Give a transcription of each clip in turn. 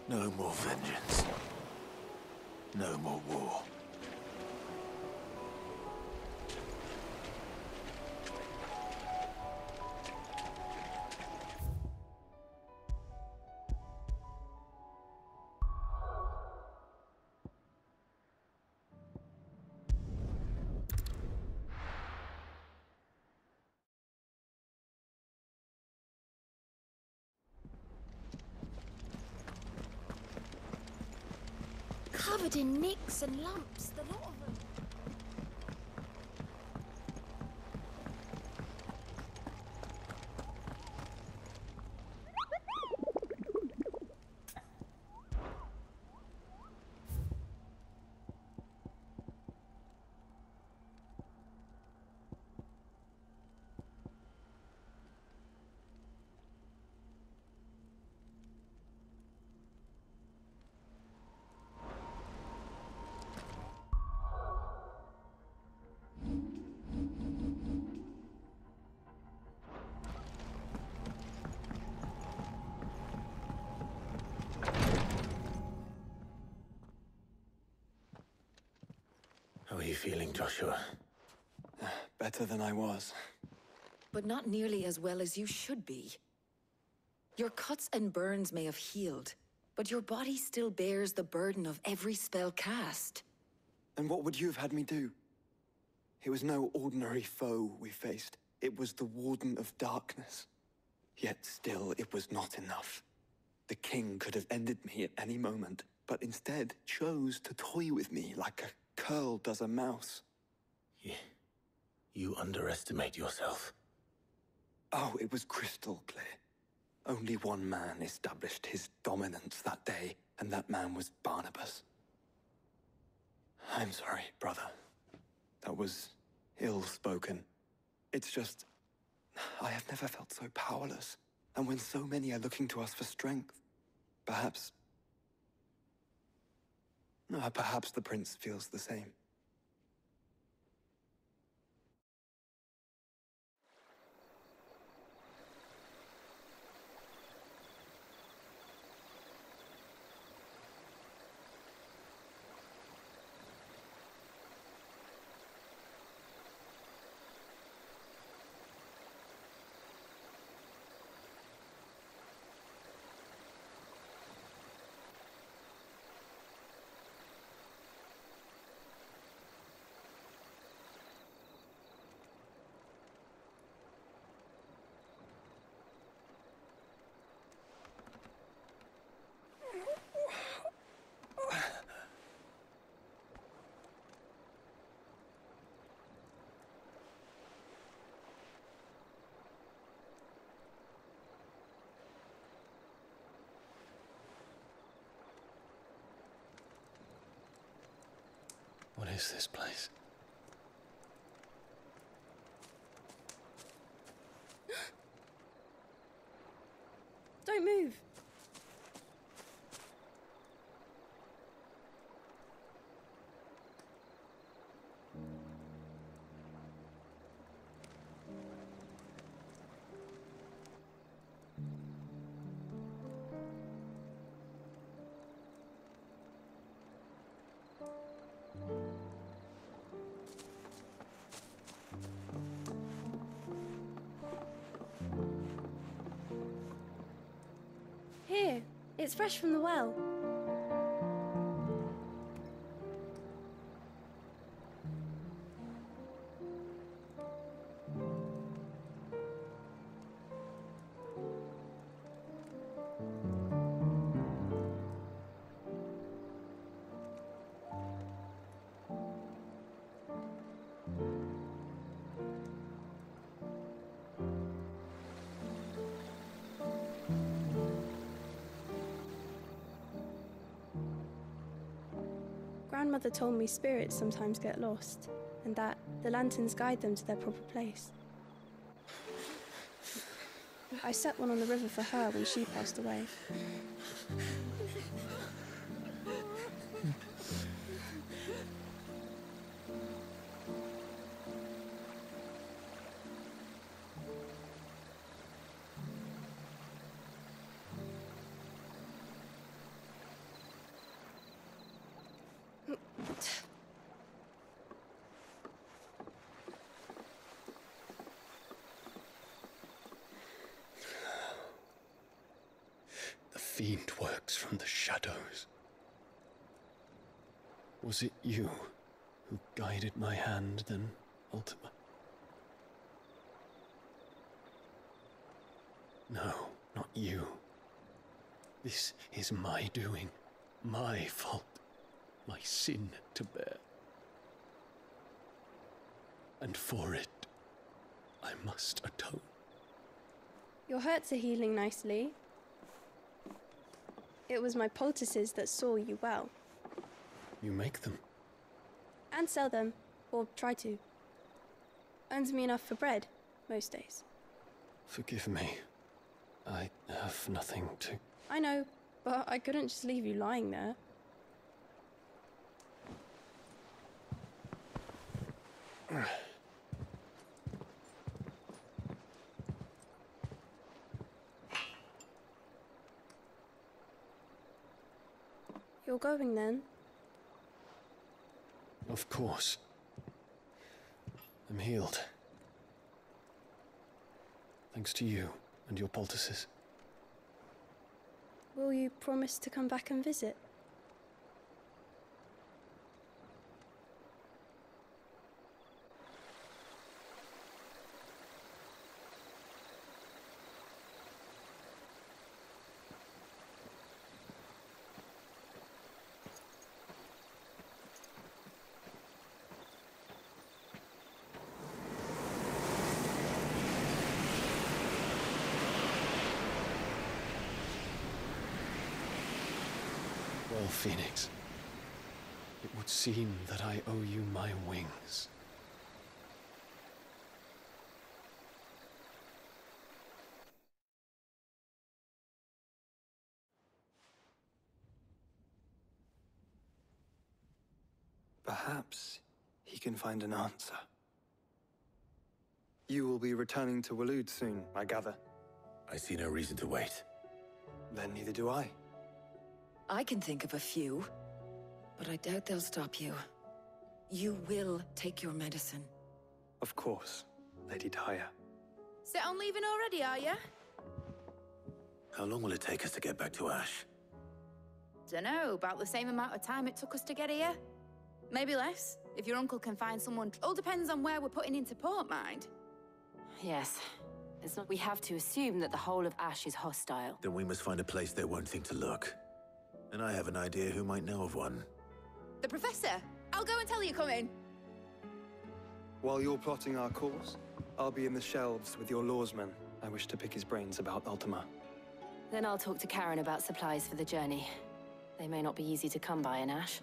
No more vengeance. No more war. Covered in nicks and lumps, the lot of them. How are you feeling, Joshua? Better than I was. But not nearly as well as you should be. Your cuts and burns may have healed, but your body still bears the burden of every spell cast. And what would you have had me do? It was no ordinary foe we faced. It was the Warden of Darkness. Yet still, it was not enough. The king could have ended me at any moment, but instead chose to toy with me like a curl does a mouse. You underestimate yourself. Oh, it was crystal clear. Only one man established his dominance that day, and that man was Barnabas. I'm sorry, brother. That was ill-spoken. It's just, I have never felt so powerless. And when so many are looking to us for strength, perhaps the prince feels the same. What is this place? Don't move. Here, it's fresh from the well. Grandmother told me spirits sometimes get lost, and that the lanterns guide them to their proper place. I set one on the river for her when she passed away. fiend works from the shadows. Was it you who guided my hand, then, Ultima? No, not you. This is my doing, my fault, my sin to bear. And for it, I must atone. Your hurts are healing nicely. It was my poultices that saw you well. You make them? And sell them, or try to. Earns me enough for bread, most days. Forgive me. I have nothing to... I know, but I couldn't just leave you lying there. You're going then? Of course. I'm healed. Thanks to you and your poultices. Will you promise to come back and visit? Well, Phoenix, it would seem that I owe you my wings. Perhaps he can find an answer. You will be returning to Waloed soon, I gather. I see no reason to wait. Then neither do I. I can think of a few, but I doubt they'll stop you. You will take your medicine. Of course, Lady Daya. Set on leaving already, are you? How long will it take us to get back to Ash? Dunno, about the same amount of time it took us to get here. Maybe less, if your uncle can find someone. All depends on where we're putting into port, mind. Yes. We have to assume that the whole of Ash is hostile. Then we must find a place they won't think to look. And I have an idea who might know of one. The Professor! I'll go and tell you come in. While you're plotting our course, I'll be in the shelves with your lawsman. I wish to pick his brains about Ultima. Then I'll talk to Karen about supplies for the journey. They may not be easy to come by in Ash.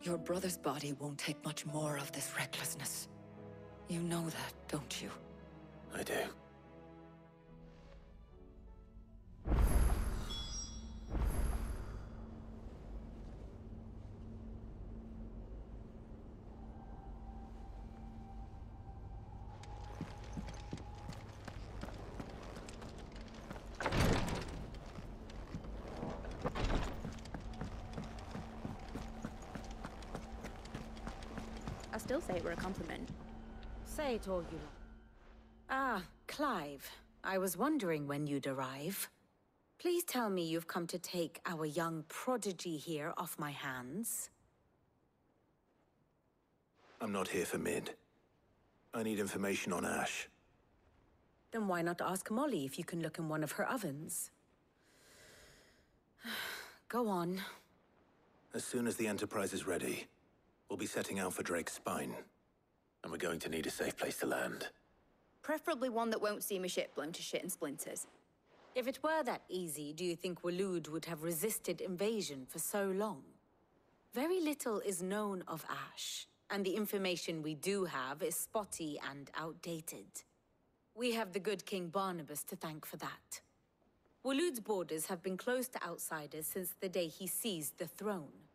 Your brother's body won't take much more of this recklessness. You know that, don't you? I do. I still say it were a compliment. Say it all you like. Ah, Clive. I was wondering when you'd arrive. Please tell me you've come to take our young prodigy here off my hands. I'm not here for Mid. I need information on Ash. Then why not ask Molly if you can look in one of her ovens? Go on. As soon as the Enterprise is ready, we'll be setting out for Drake's Spine. And we're going to need a safe place to land. Preferably one that won't see my ship blown to shit and splinters. If it were that easy, do you think Waloed would have resisted invasion for so long? Very little is known of Ash, and the information we do have is spotty and outdated. We have the good King Barnabas to thank for that. Waloed's borders have been closed to outsiders since the day he seized the throne.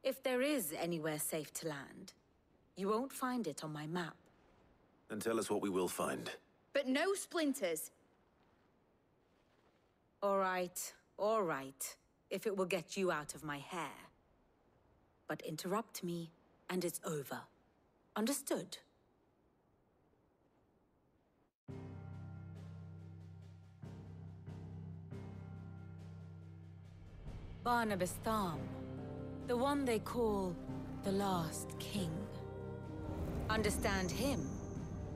If there is anywhere safe to land, you won't find it on my map. Then tell us what we will find. But no splinters. All right, if it will get you out of my hair. But interrupt me, and it's over. Understood? Barnabas Tharm, the one they call the Last King. Understand him,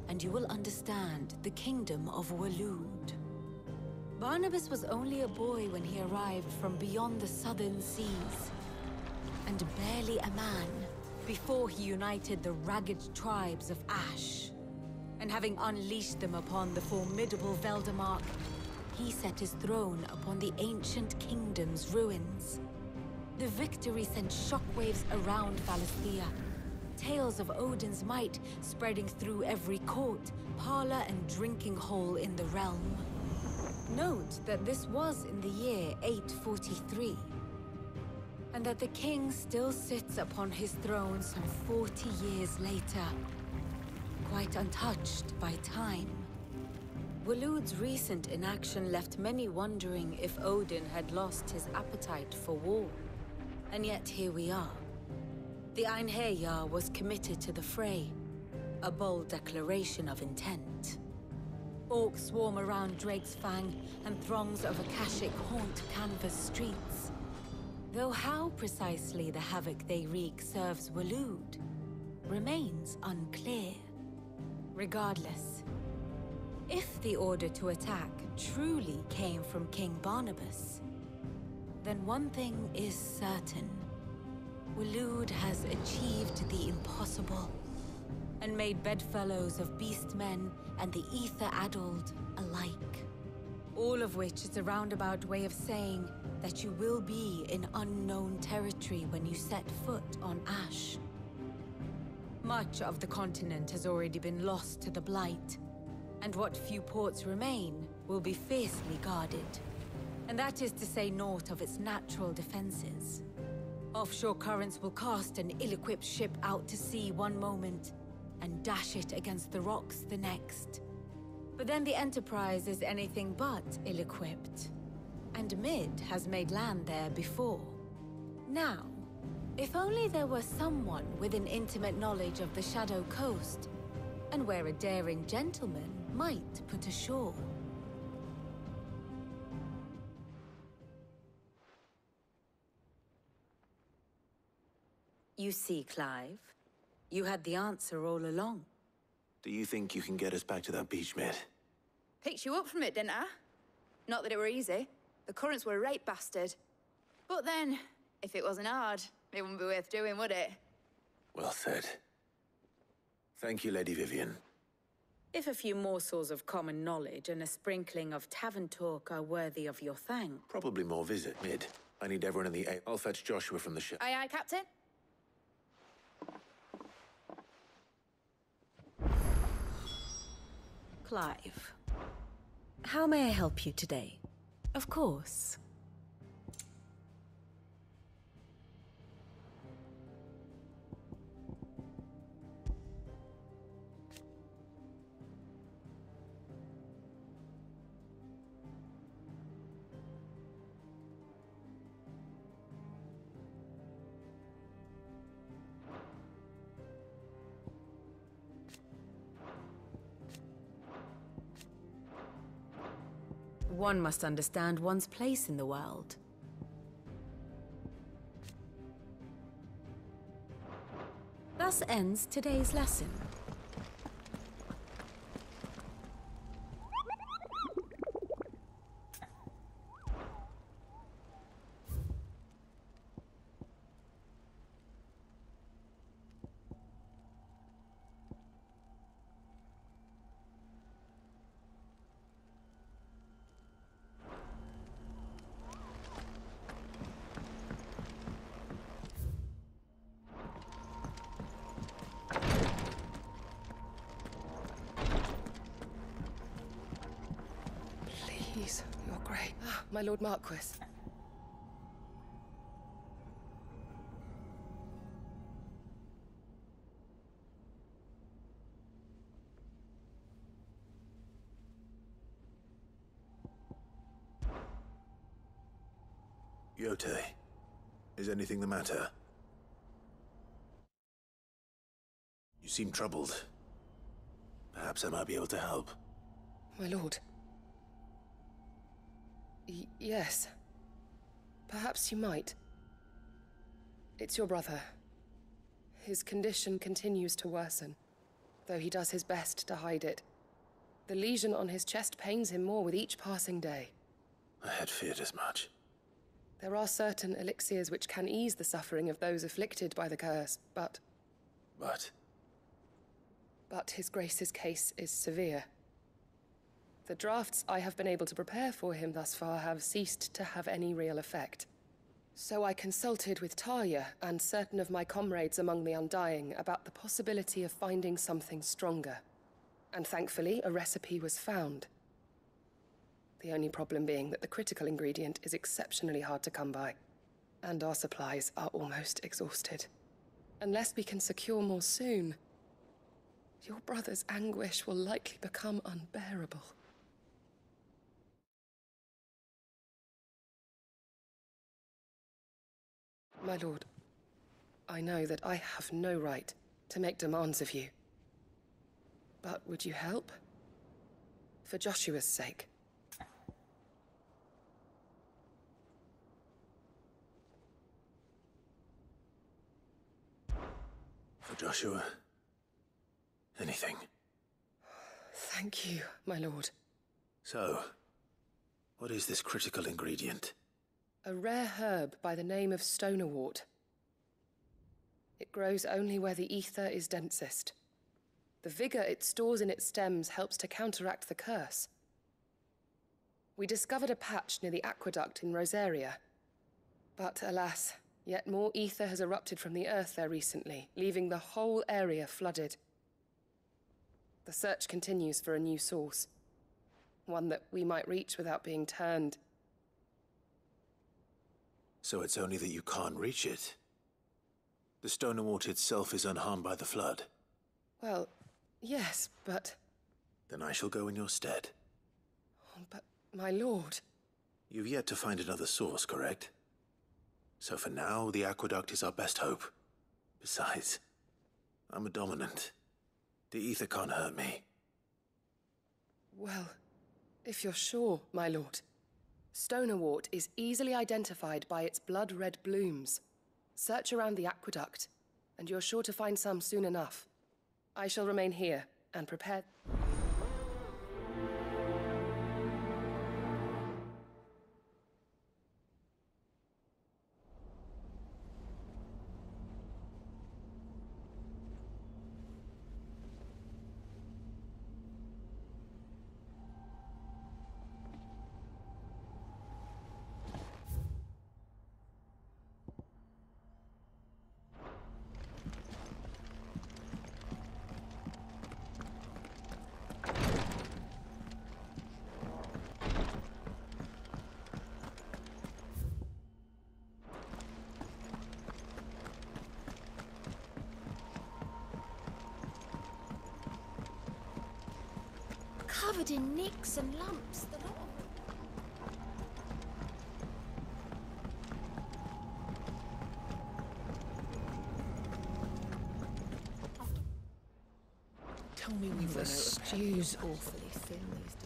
and you will understand the kingdom of Waloed. Barnabas was only a boy when he arrived from beyond the southern seas, and barely a man before he united the ragged tribes of Ash. And having unleashed them upon the formidable Veldamark, he set his throne upon the ancient kingdom's ruins. The victory sent shockwaves around Valisthea, tales of Odin's might spreading through every court, parlor, and drinking hole in the realm. Note that this was in the year 843, and that the king still sits upon his throne some 40 years later, quite untouched by time. Waloed's recent inaction left many wondering if Odin had lost his appetite for war. And yet here we are. The Einherjar was committed to the fray, a bold declaration of intent. Orcs swarm around Drake's Fang, and throngs of Akashic haunt canvas streets. Though how precisely the havoc they wreak serves Waloed remains unclear. Regardless, if the order to attack truly came from King Barnabas, then one thing is certain. Waloed has achieved the impossible, and made bedfellows of beastmen and the ether-addled alike. All of which is a roundabout way of saying that you will be in unknown territory when you set foot on Ash. Much of the continent has already been lost to the Blight, and what few ports remain will be fiercely guarded. And that is to say naught of its natural defenses. Offshore currents will cast an ill-equipped ship out to sea one moment, and dash it against the rocks the next. But then the Enterprise is anything but ill-equipped, and Mid has made land there before. Now, if only there were someone with an intimate knowledge of the Shadow Coast, and where a daring gentleman might put ashore. You see, Clive, you had the answer all along. Do you think you can get us back to that beach, Mid? Picked you up from it, didn't I? Not that it were easy. The currents were a right bastard. But then, if it wasn't hard, it wouldn't be worth doing, would it? Well said. Thank you, Lady Vivian. If a few morsels of common knowledge and a sprinkling of tavern talk are worthy of your thanks. Probably more visit, Mid. I need everyone in the A. I'll fetch Joshua from the ship. Aye, aye, Captain. Clive, how may I help you today? Of course. One must understand one's place in the world. Thus ends today's lesson. Please, you're great. My Lord Marquis. Yote, is anything the matter? You seem troubled. Perhaps I might be able to help. My lord. Yes. Perhaps you might. It's your brother. His condition continues to worsen, though he does his best to hide it. The lesion on his chest pains him more with each passing day. I had feared as much. There are certain elixirs which can ease the suffering of those afflicted by the curse, but His Grace's case is severe. The drafts I have been able to prepare for him thus far have ceased to have any real effect. So I consulted with Talia and certain of my comrades among the Undying about the possibility of finding something stronger. And thankfully, a recipe was found. The only problem being that the critical ingredient is exceptionally hard to come by, and our supplies are almost exhausted. Unless we can secure more soon, your brother's anguish will likely become unbearable. My lord, I know that I have no right to make demands of you. But would you help? For Joshua's sake. For Joshua, anything. Thank you, my lord. So, what is this critical ingredient? A rare herb by the name of stonerwort. It grows only where the ether is densest. The vigor it stores in its stems helps to counteract the curse. We discovered a patch near the aqueduct in Rosaria. But alas, yet more ether has erupted from the earth there recently, leaving the whole area flooded. The search continues for a new source. One that we might reach without being turned. So it's only that you can't reach it? The Stonerwort itself is unharmed by the flood? Well, yes, but... Then I shall go in your stead. But, my lord... You've yet to find another source, correct? So for now, the aqueduct is our best hope. Besides, I'm a dominant. The ether can't hurt me. Well, if you're sure, my lord. Stonerwort is easily identified by its blood-red blooms. Search around the aqueduct, and you're sure to find some soon enough. I shall remain here and prepare... Covered in nicks and lumps, the lot of them. Tell me we've run out of stew's awfully thin these days.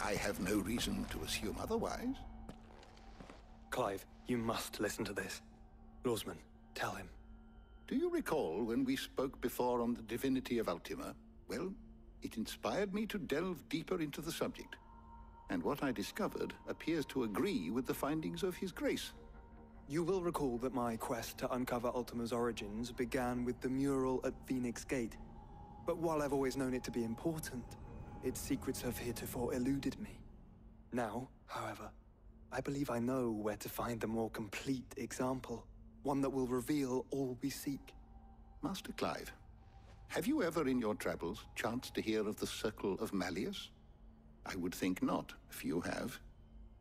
I have no reason to assume otherwise. Clive, you must listen to this. Lawsman, tell him. Do you recall when we spoke before on the divinity of Ultima? Well, it inspired me to delve deeper into the subject. and what I discovered appears to agree with the findings of His Grace. You will recall that my quest to uncover Ultima's origins began with the mural at Phoenix Gate. But while I've always known it to be important, its secrets have heretofore eluded me. Now, however, I believe I know where to find the more complete example, one that will reveal all we seek. Master Clive, have you ever in your travels chanced to hear of the Circle of Malleus? I would think not, if you have.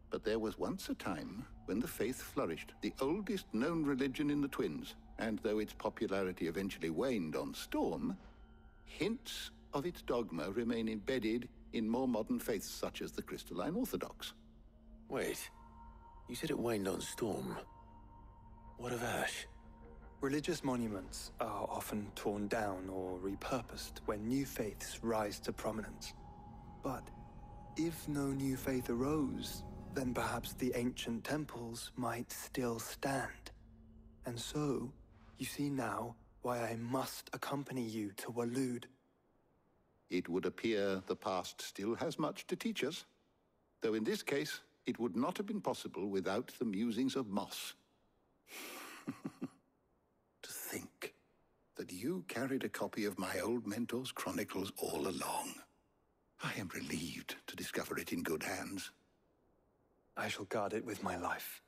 But there was once a time when the faith flourished, the oldest known religion in the Twins, and though its popularity eventually waned on Storm, hints of its dogma remain embedded in more modern faiths such as the Crystalline Orthodox. Wait, you said it waned on Storm. What of Ash? Religious monuments are often torn down or repurposed when new faiths rise to prominence. But if no new faith arose, then perhaps the ancient temples might still stand. And so, you see now why I must accompany you to Waloed. It would appear the past still has much to teach us, though in this case, it would not have been possible without the musings of Moss. To think that you carried a copy of my old mentor's chronicles all along. I am relieved to discover it in good hands. I shall guard it with my life.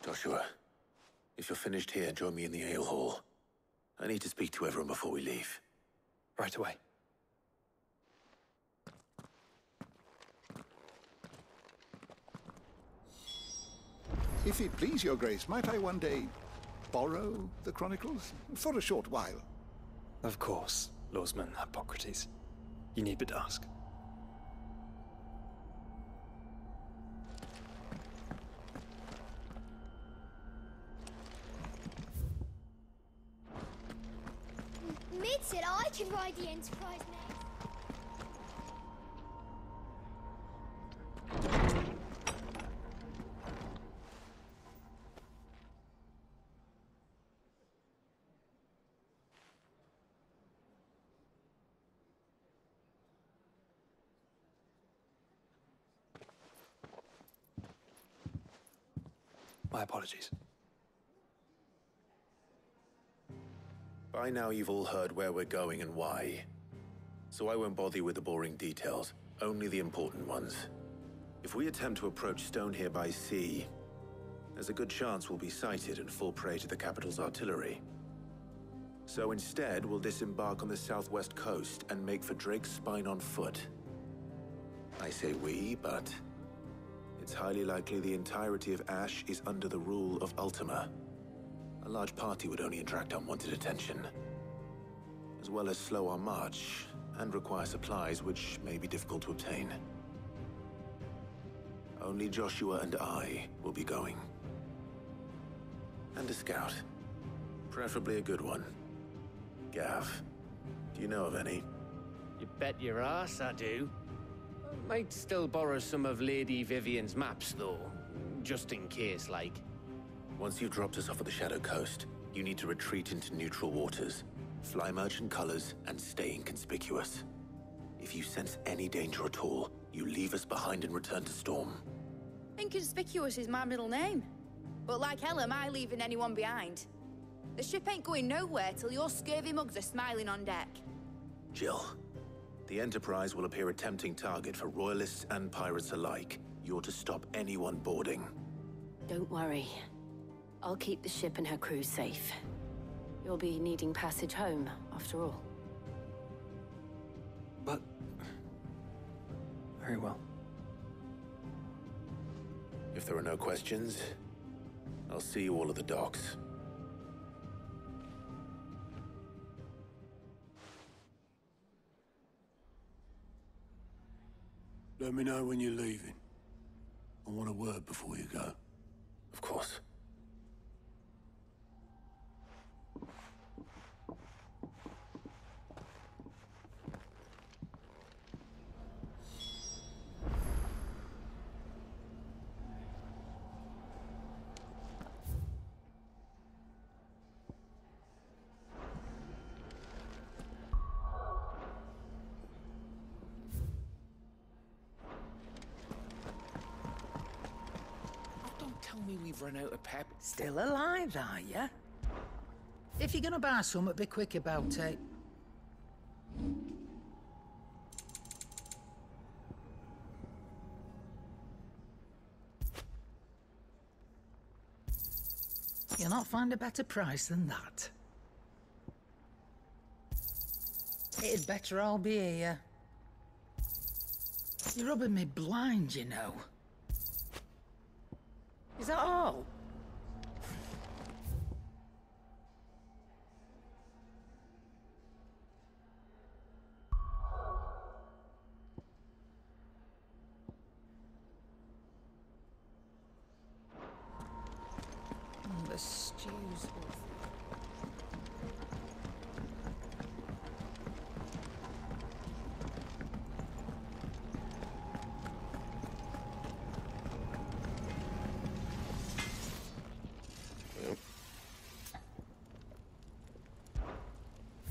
Joshua, if you're finished here, join me in the ale hall. I need to speak to everyone before we leave. Right away. If it please your grace, might I one day borrow the chronicles? For a short while. Of course, Lawsman Hippocrates. You need but ask. Mid said I could ride the Enterprise next. My apologies. By now you've all heard where we're going and why. So I won't bother you with the boring details, only the important ones. If we attempt to approach Stone here by sea, there's a good chance we'll be sighted and fall prey to the capital's artillery. So instead, we'll disembark on the southwest coast and make for Drake's Spine on foot. I say we, but it's highly likely the entirety of Ash is under the rule of Ultima. A large party would only attract unwanted attention, as well as slow our march and require supplies which may be difficult to obtain. Only Joshua and I will be going. And a scout. Preferably a good one. Gav, do you know of any? You bet your ass I do. Might still borrow some of Lady Vivian's maps, though. Just in case, like. Once you've dropped us off at the Shadow Coast, you need to retreat into neutral waters, fly merchant colors, and stay inconspicuous. If you sense any danger at all, you leave us behind and return to Storm. Inconspicuous is my middle name. But like hell am I leaving anyone behind. The ship ain't going nowhere till your scurvy mugs are smiling on deck. Jill, the Enterprise will appear a tempting target for royalists and pirates alike. You're to stop anyone boarding. Don't worry. I'll keep the ship and her crew safe. You'll be needing passage home, after all. But... very well. If there are no questions, I'll see you all at the docks. Let me know when you're leaving. I want a word before you go. Of course. tell me we've run out of pep? Still alive, are ya? If you're gonna buy something, be quick about it. You'll not find a better price than that. It'd better all be here. You're rubbing me blind, you know. Is that all? The stew's awful.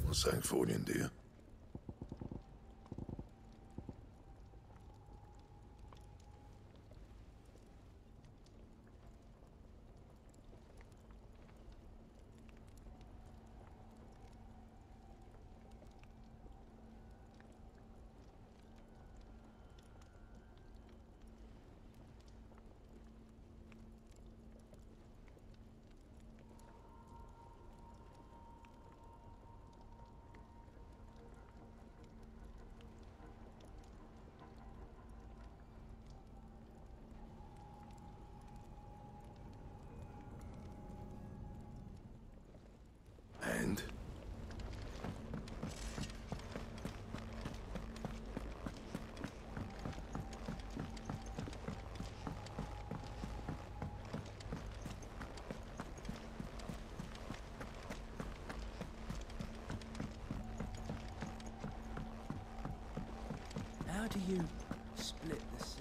What's that for you, dear? And? How do you split the sea?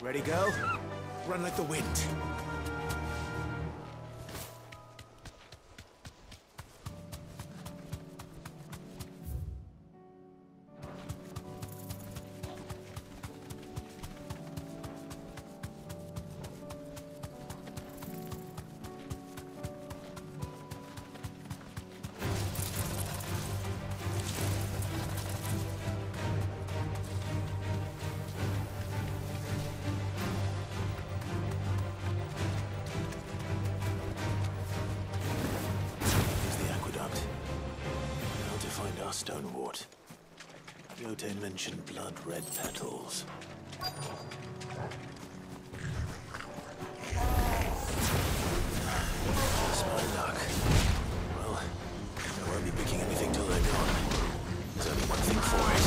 Ready, go? Run like the wind. Stone wart. Yote mentioned blood-red petals. Just my luck. Well, I won't be picking anything till they're gone. There's only one thing for it.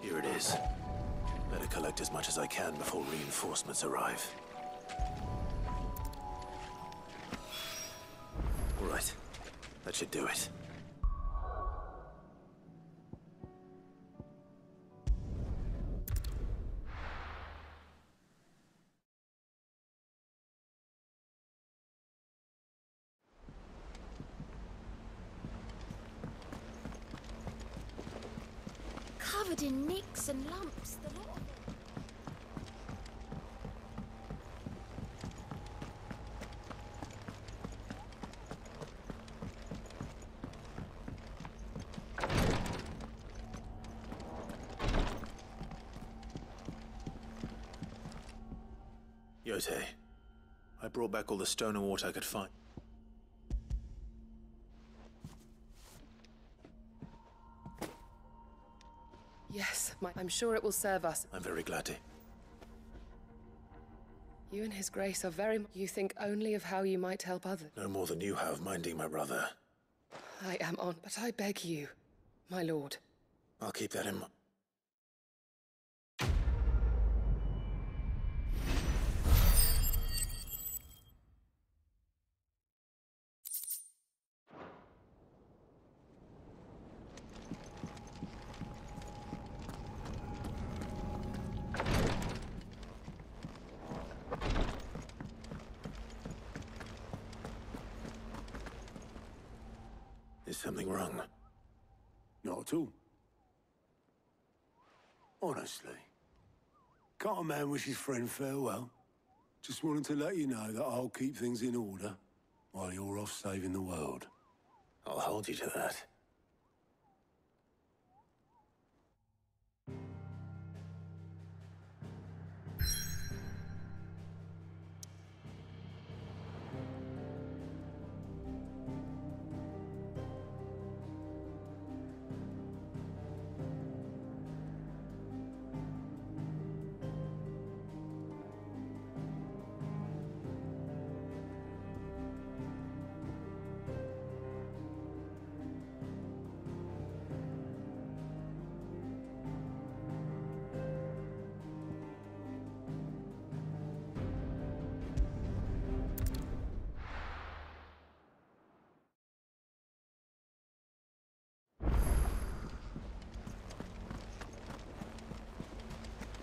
Here it is. Better collect as much as I can before reinforcements arrive. All right. That should do it. Covered in nicks and lumps, the lot of it. Yote, I brought back all the stone and water I could find. Yes, I'm sure it will serve us. I'm very glad to. You and His Grace are very... You think only of how you might help others. No more than you have minding my brother. I am on, but I beg you, my lord. I'll keep that in mind. Is something wrong? Not at all. Honestly. Can't a man wish his friend farewell? Just wanted to let you know that I'll keep things in order while you're off saving the world. I'll hold you to that.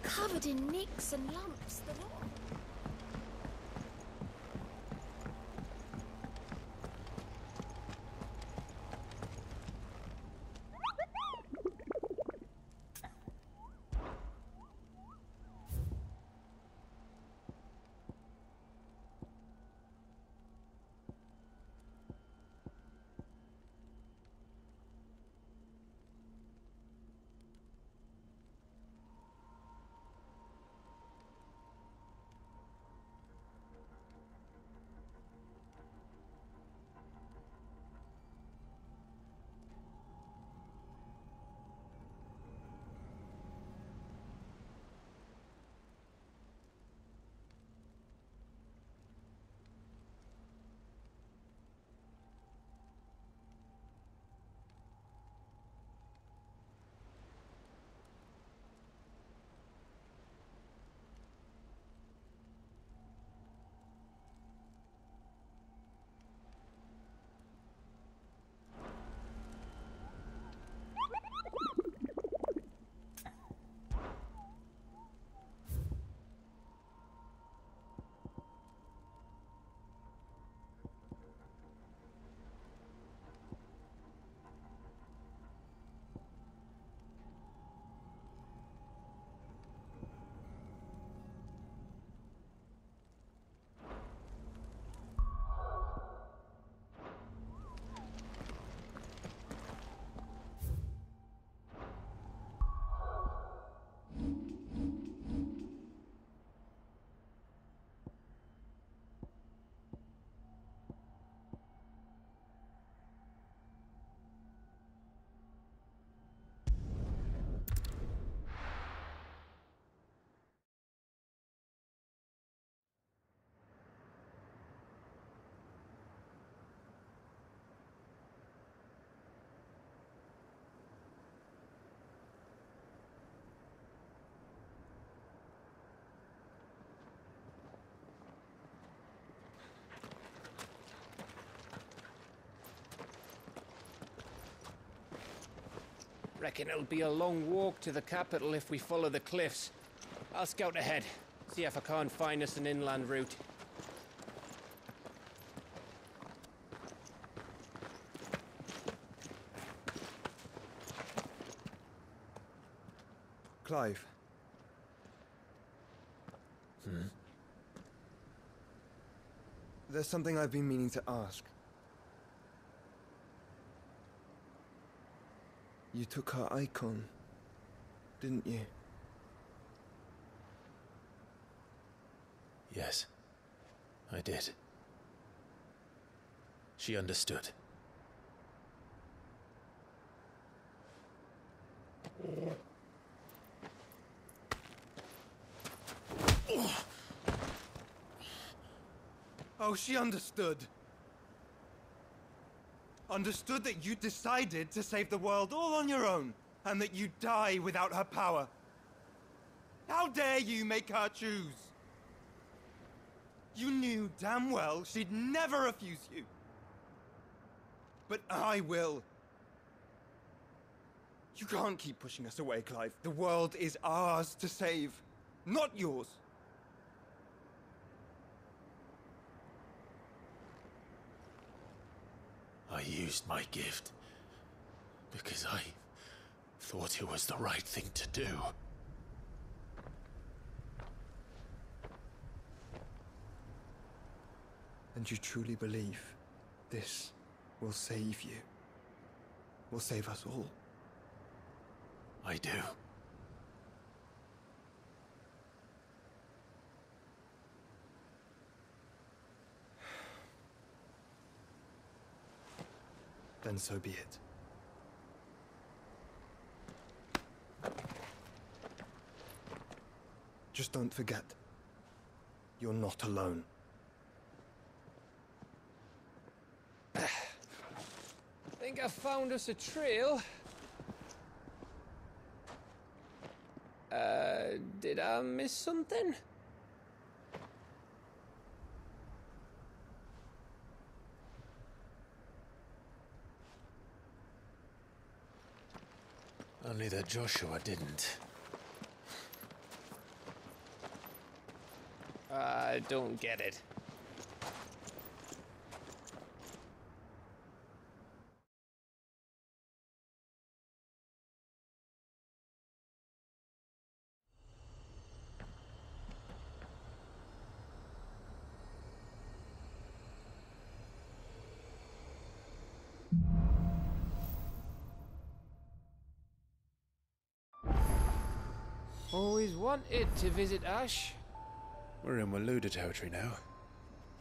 Covered in nicks and lumps, the lot of it. Reckon it'll be a long walk to the capital if we follow the cliffs. I'll scout ahead, see if I can't find us an inland route. Clive. There's something I've been meaning to ask. You took her icon, didn't you? Yes, I did. She understood. Oh, she understood. Understood that you decided to save the world all on your own, and that you'd die without her power. How dare you make her choose? You knew damn well she'd never refuse you. But I will. You can't keep pushing us away, Clive. The world is ours to save, not yours. I used my gift because I thought it was the right thing to do. And you truly believe this will save you? Will save us all? I do. Then so be it. Just don't forget, you're not alone. Think I found us a trail. Did I miss something? Only that Joshua didn't. I don't get it. Always wanted to visit Ash. We're in Waluda territory now.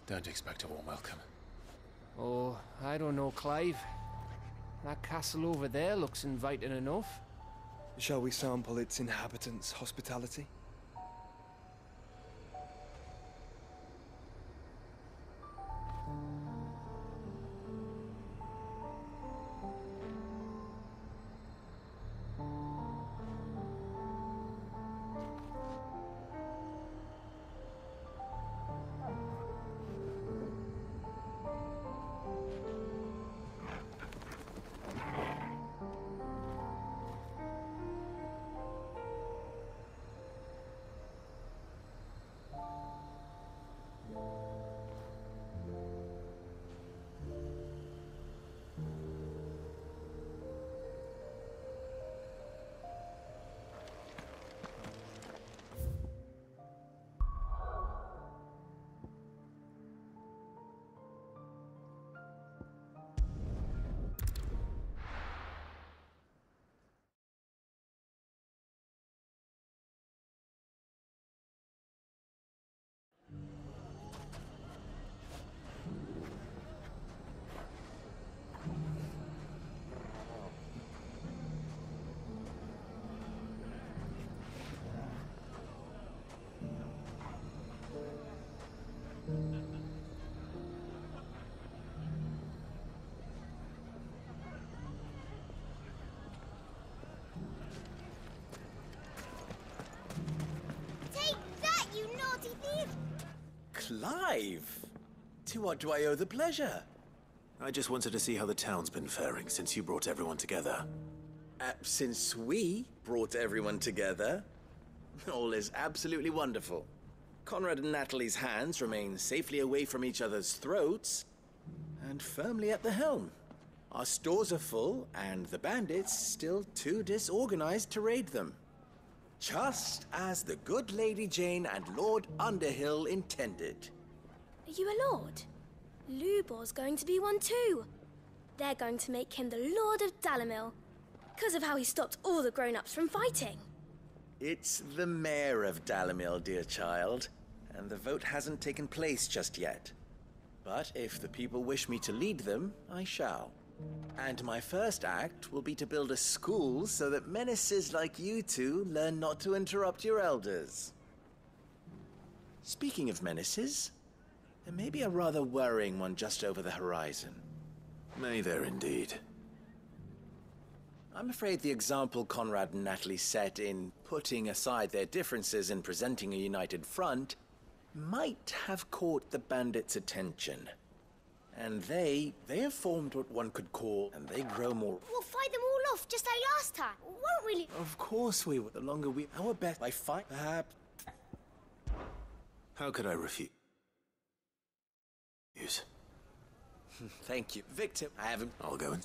Don't expect a warm welcome. Oh, I don't know, Clive. That castle over there looks inviting enough. Shall we sample its inhabitants' hospitality? Clive! To what do I owe the pleasure? I just wanted to see how the town's been faring since you brought everyone together. Since we brought everyone together, all is absolutely wonderful. Conrad and Natalie's hands remain safely away from each other's throats and firmly at the helm. Our stores are full, and the bandits still too disorganized to raid them. Just as the good Lady Jane and Lord Underhill intended. Are you a lord? Lubor's going to be one too. They're going to make him the Lord of Dalamil, because of how he stopped all the grown-ups from fighting. It's the mayor of Dalamil, dear child, and the vote hasn't taken place just yet. But if the people wish me to lead them, I shall. And my first act will be to build a school so that menaces like you two learn not to interrupt your elders. Speaking of menaces, there may be a rather worrying one just over the horizon. May there indeed. I'm afraid the example Conrad and Natalie set in putting aside their differences and presenting a united front might have caught the bandits' attention. And they have formed what one could call, and they grow more... We'll fight them all off just like last time, won't we? Of course we will. The longer we... Our best by fight, perhaps... How could I refuse? Thank you. Victim, I haven't... I'll go in.